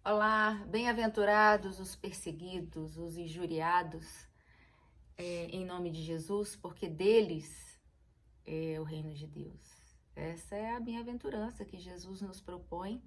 Olá, bem-aventurados os perseguidos, os injuriados, em nome de Jesus, porque deles é o reino de Deus. Essa é a bem-aventurança que Jesus nos propõe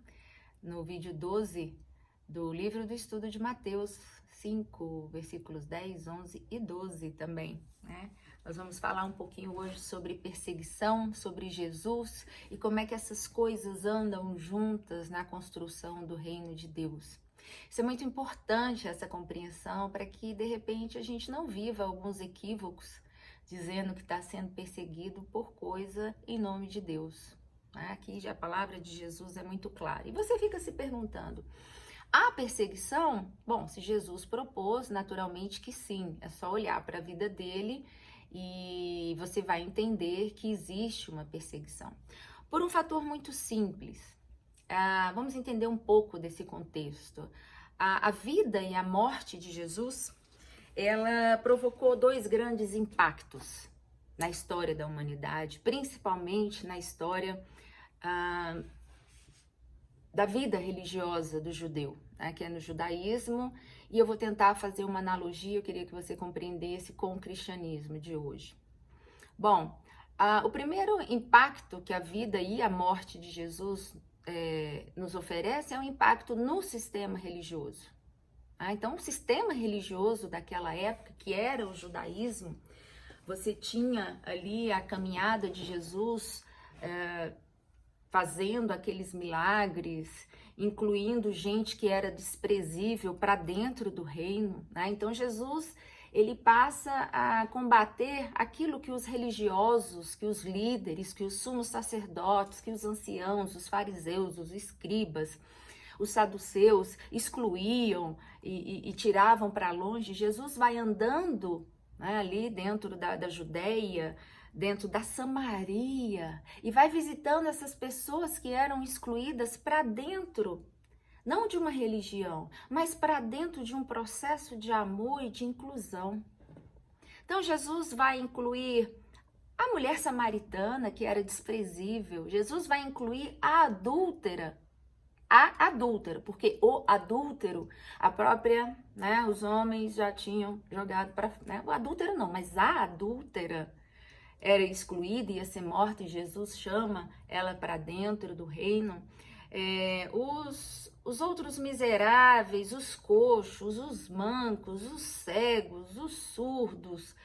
no vídeo 12 do livro do estudo de Mateus 5, versículos 10, 11 e 12 também, né? Nós vamos falar um pouquinho hoje sobre perseguição, sobre Jesus e como é que essas coisas andam juntas na construção do reino de Deus. Isso é muito importante, essa compreensão, para que de repente a gente não viva alguns equívocos dizendo que está sendo perseguido por coisa em nome de Deus. Aqui já a palavra de Jesus é muito clara. E você fica se perguntando, a perseguição? Bom, se Jesus propôs, naturalmente que sim, é só olhar para a vida dele e você vai entender que existe uma perseguição. Por um fator muito simples. Vamos entender um pouco desse contexto. A vida e a morte de Jesus, ela provocou dois grandes impactos na história da humanidade, principalmente na história da vida religiosa do judeu, né, que é no judaísmo, e eu vou tentar fazer uma analogia, eu queria que você compreendesse com o cristianismo de hoje. Bom, o primeiro impacto que a vida e a morte de Jesus nos oferece é um impacto no sistema religioso. Então, o sistema religioso daquela época, que era o judaísmo, você tinha ali a caminhada de Jesus fazendo aqueles milagres, incluindo gente que era desprezível para dentro do reino, né? Então Jesus, ele passa a combater aquilo que os religiosos, que os líderes, que os sumos sacerdotes, que os anciãos, os fariseus, os escribas, os saduceus excluíam e tiravam para longe. Jesus vai andando, né, ali dentro da Judéia, dentro da Samaria, e vai visitando essas pessoas que eram excluídas para dentro, não de uma religião, mas para dentro de um processo de amor e de inclusão. Então Jesus vai incluir a mulher samaritana, que era desprezível. Jesus vai incluir a adúltera, porque o adúltero, a própria, né, os homens já tinham jogado para, né, o adúltero não, mas a adúltera era excluída, ia ser morta, e Jesus chama ela para dentro do reino. Os outros miseráveis, os coxos, os mancos, os cegos, os surdos,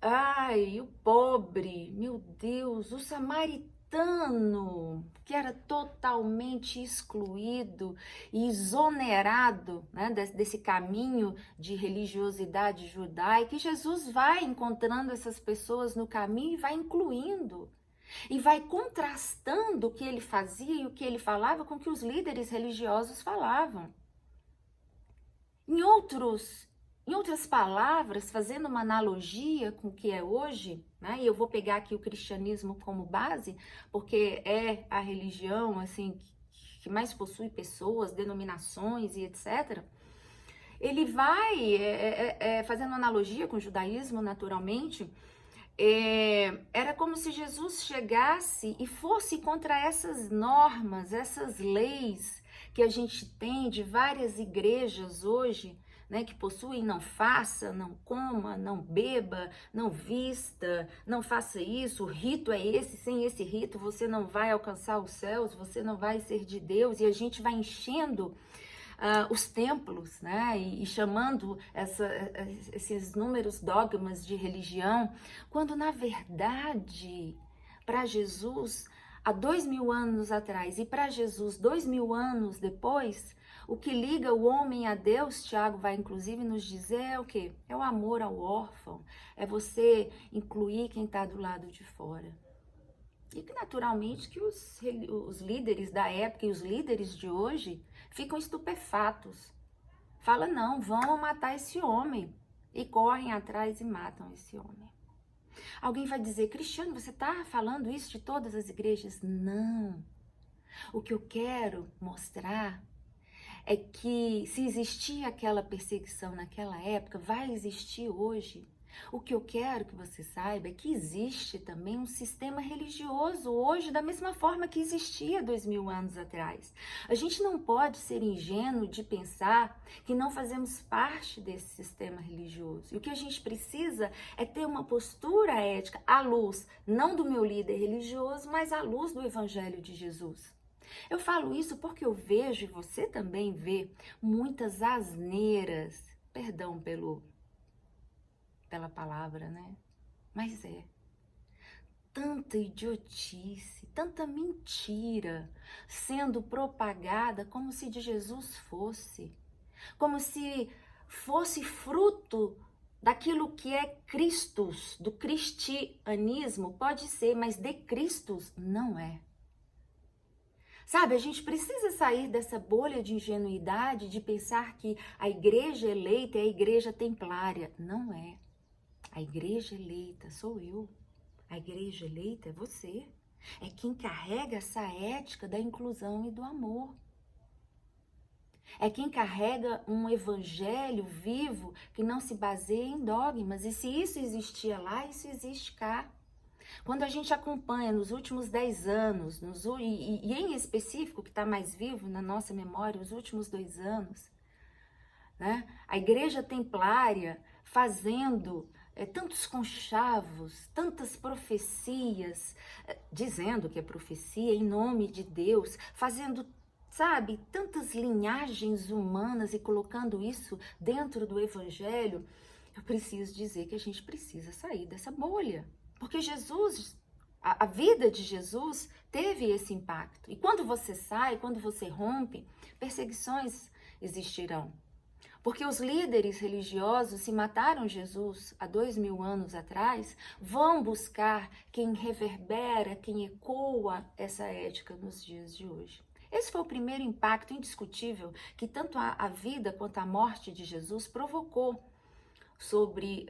ai, o pobre, meu Deus, o samaritano, que era totalmente excluído e exonerado, né, desse caminho de religiosidade judaica, e Jesus vai encontrando essas pessoas no caminho e vai incluindo, e vai contrastando o que ele fazia e o que ele falava com o que os líderes religiosos falavam. Em outras palavras, fazendo uma analogia com o que é hoje, né? E eu vou pegar aqui o cristianismo como base, porque é a religião assim que mais possui pessoas, denominações e etc. Ele vai fazendo analogia com o judaísmo, naturalmente. Era como se Jesus chegasse e fosse contra essas normas, essas leis que a gente tem de várias igrejas hoje, né, que possuem não faça, não coma, não beba, não vista, não faça isso, o rito é esse, sem esse rito você não vai alcançar os céus, você não vai ser de Deus, e a gente vai enchendo os templos, né, e chamando esses inúmeros dogmas de religião, quando na verdade, para Jesus, há 2000 anos atrás, e para Jesus, 2000 anos depois, o que liga o homem a Deus, Tiago vai inclusive nos dizer, é o quê? É o amor ao órfão, é você incluir quem está do lado de fora. E que naturalmente que os líderes da época e os líderes de hoje ficam estupefatos. Fala, não, vão matar esse homem. E correm atrás e matam esse homem. Alguém vai dizer, Cristiano, você está falando isso de todas as igrejas? Não. O que eu quero mostrar é que se existia aquela perseguição naquela época, vai existir hoje. O que eu quero que você saiba é que existe também um sistema religioso hoje da mesma forma que existia 2000 anos atrás. A gente não pode ser ingênuo de pensar que não fazemos parte desse sistema religioso. E o que a gente precisa é ter uma postura ética à luz, não do meu líder religioso, mas à luz do Evangelho de Jesus. Eu falo isso porque eu vejo, e você também vê, muitas asneiras, perdão pela palavra, né? Mas tanta idiotice, tanta mentira sendo propagada como se de Jesus fosse, como se fosse fruto daquilo que é Cristos, do cristianismo, pode ser, mas de Cristos não é. Sabe, a gente precisa sair dessa bolha de ingenuidade de pensar que a igreja eleita é a igreja templária. Não é. A igreja eleita sou eu. A igreja eleita é você. É quem carrega essa ética da inclusão e do amor. É quem carrega um evangelho vivo que não se baseia em dogmas. E se isso existia lá, isso existe cá. Quando a gente acompanha nos últimos 10 anos, e em específico, que está mais vivo na nossa memória, os últimos 2 anos, né? A igreja templária fazendo tantos conchavos, tantas profecias, dizendo que é profecia em nome de Deus, fazendo, sabe, tantas linhagens humanas e colocando isso dentro do evangelho. Eu preciso dizer que a gente precisa sair dessa bolha. Porque Jesus, a vida de Jesus teve esse impacto. E quando você sai, quando você rompe, perseguições existirão. Porque os líderes religiosos, se mataram Jesus há 2000 anos atrás, vão buscar quem reverbera, quem ecoa essa ética nos dias de hoje. Esse foi o primeiro impacto indiscutível que tanto a vida quanto a morte de Jesus provocou sobre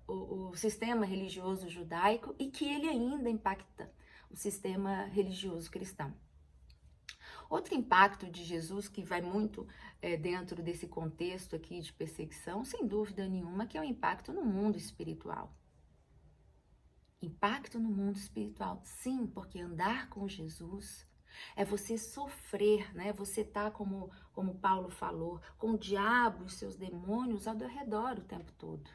o sistema religioso judaico e que ele ainda impacta o sistema religioso cristão. Outro impacto de Jesus que vai muito dentro desse contexto aqui de perseguição, sem dúvida nenhuma, que é o impacto no mundo espiritual. Impacto no mundo espiritual, sim, porque andar com Jesus é você sofrer, né? Você tá, como Paulo falou, com o diabo e seus demônios ao redor o tempo todo.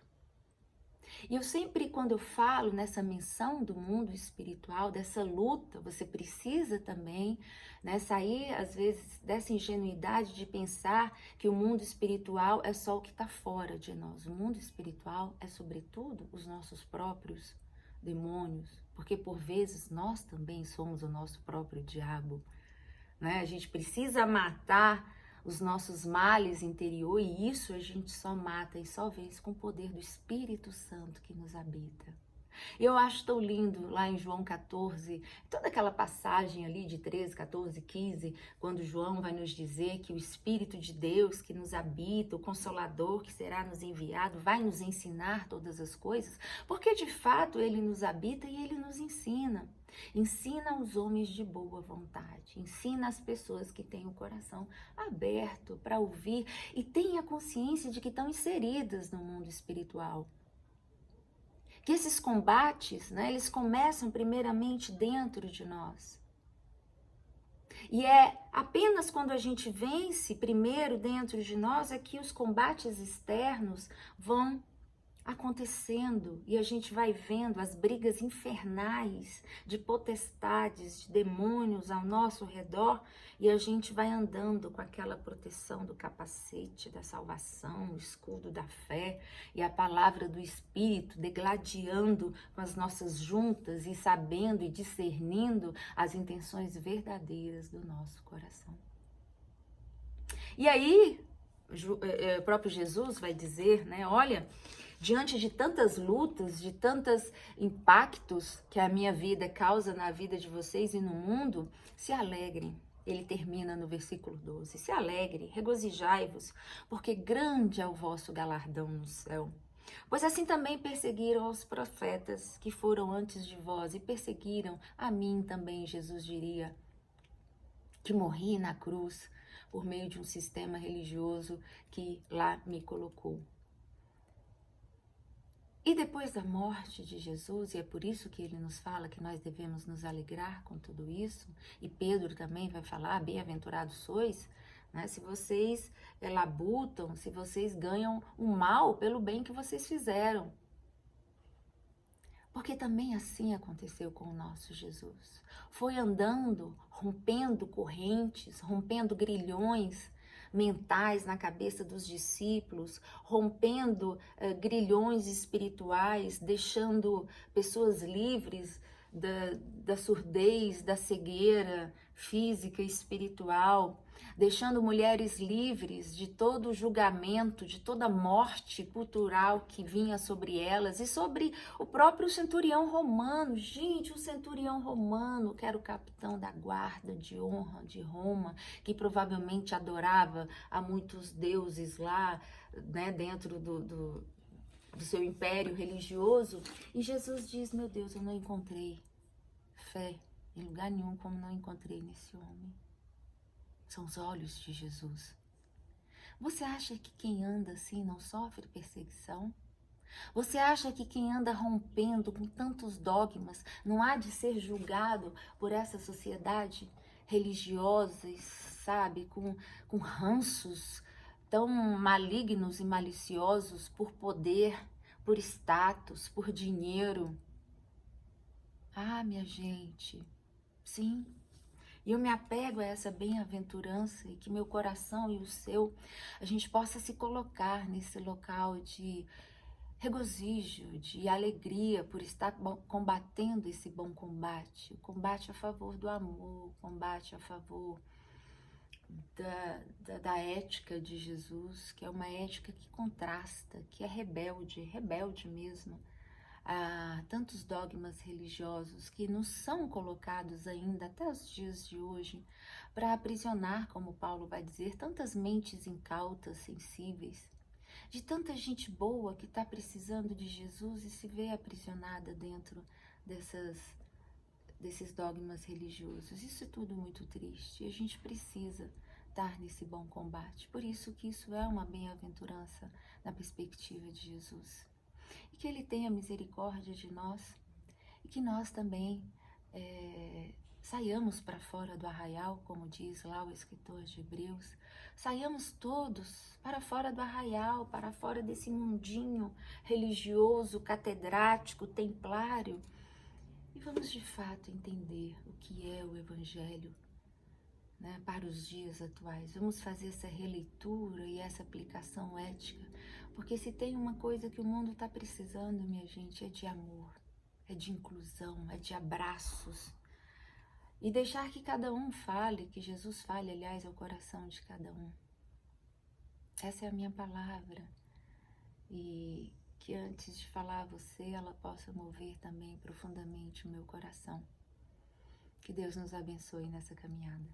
E eu sempre, quando eu falo nessa menção do mundo espiritual, dessa luta, você precisa também, né, sair, às vezes, dessa ingenuidade de pensar que o mundo espiritual é só o que está fora de nós. O mundo espiritual é, sobretudo, os nossos próprios demônios, porque, por vezes, nós também somos o nosso próprio diabo, né? A gente precisa matar os nossos males interior, e isso a gente só mata e só vence com o poder do Espírito Santo que nos habita. Eu acho tão lindo lá em João 14, toda aquela passagem ali de 13, 14, 15, quando João vai nos dizer que o Espírito de Deus que nos habita, o Consolador que será nos enviado, vai nos ensinar todas as coisas, porque de fato ele nos habita e ele nos ensina. Ensina aos homens de boa vontade, ensina às pessoas que têm o coração aberto para ouvir e têm a consciência de que estão inseridas no mundo espiritual. Que esses combates, né, eles começam primeiramente dentro de nós. E é apenas quando a gente vence primeiro dentro de nós é que os combates externos vão acontecendo e a gente vai vendo as brigas infernais de potestades, de demônios ao nosso redor e a gente vai andando com aquela proteção do capacete da salvação, o escudo da fé e a palavra do Espírito, degladiando com as nossas juntas e sabendo e discernindo as intenções verdadeiras do nosso coração. E aí, o próprio Jesus vai dizer, né, olha, diante de tantas lutas, de tantos impactos que a minha vida causa na vida de vocês e no mundo, se alegrem. Ele termina no versículo 12. Se alegrem, regozijai-vos, porque grande é o vosso galardão no céu. Pois assim também perseguiram os profetas que foram antes de vós e perseguiram a mim também, Jesus diria, que morri na cruz por meio de um sistema religioso que lá me colocou. E depois da morte de Jesus, e é por isso que ele nos fala que nós devemos nos alegrar com tudo isso, e Pedro também vai falar, bem-aventurados sois, né, se vocês labutam, se vocês ganham o mal pelo bem que vocês fizeram. Porque também assim aconteceu com o nosso Jesus. Foi andando, rompendo correntes, rompendo grilhões mentais na cabeça dos discípulos, rompendo grilhões espirituais, deixando pessoas livres da surdez, da cegueira física e espiritual, deixando mulheres livres de todo julgamento, de toda morte cultural que vinha sobre elas e sobre o próprio centurião romano. Gente, o centurião romano, que era o capitão da guarda de honra de Roma, que provavelmente adorava a muitos deuses lá, né, dentro do seu império religioso. E Jesus diz, meu Deus, eu não encontrei fé em lugar nenhum como não encontrei nesse homem. São os olhos de Jesus. Você acha que quem anda assim não sofre perseguição? Você acha que quem anda rompendo com tantos dogmas não há de ser julgado por essa sociedade religiosa, sabe, com ranços tão malignos e maliciosos por poder, por status, por dinheiro? Ah, minha gente, sim. E eu me apego a essa bem-aventurança e que meu coração e o seu, a gente possa se colocar nesse local de regozijo, de alegria por estar combatendo esse bom combate, o combate a favor do amor, o combate a favor da ética de Jesus, que é uma ética que contrasta, que é rebelde, rebelde mesmo, a tantos dogmas religiosos que nos são colocados ainda até os dias de hoje para aprisionar, como Paulo vai dizer, tantas mentes incautas, sensíveis, de tanta gente boa que está precisando de Jesus e se vê aprisionada dentro desses dogmas religiosos. Isso é tudo muito triste e a gente precisa estar nesse bom combate. Por isso que isso é uma bem-aventurança na perspectiva de Jesus. E que Ele tenha misericórdia de nós e que nós também saiamos para fora do arraial, como diz lá o escritor de Hebreus, saiamos todos para fora do arraial, para fora desse mundinho religioso, catedrático, templário, e vamos de fato entender o que é o Evangelho, né, para os dias atuais. Vamos fazer essa releitura e essa aplicação ética, porque se tem uma coisa que o mundo está precisando, minha gente, é de amor, é de inclusão, é de abraços. E deixar que cada um fale, que Jesus fale, aliás, ao coração de cada um. Essa é a minha palavra. E que antes de falar a você, ela possa mover também profundamente o meu coração. Que Deus nos abençoe nessa caminhada.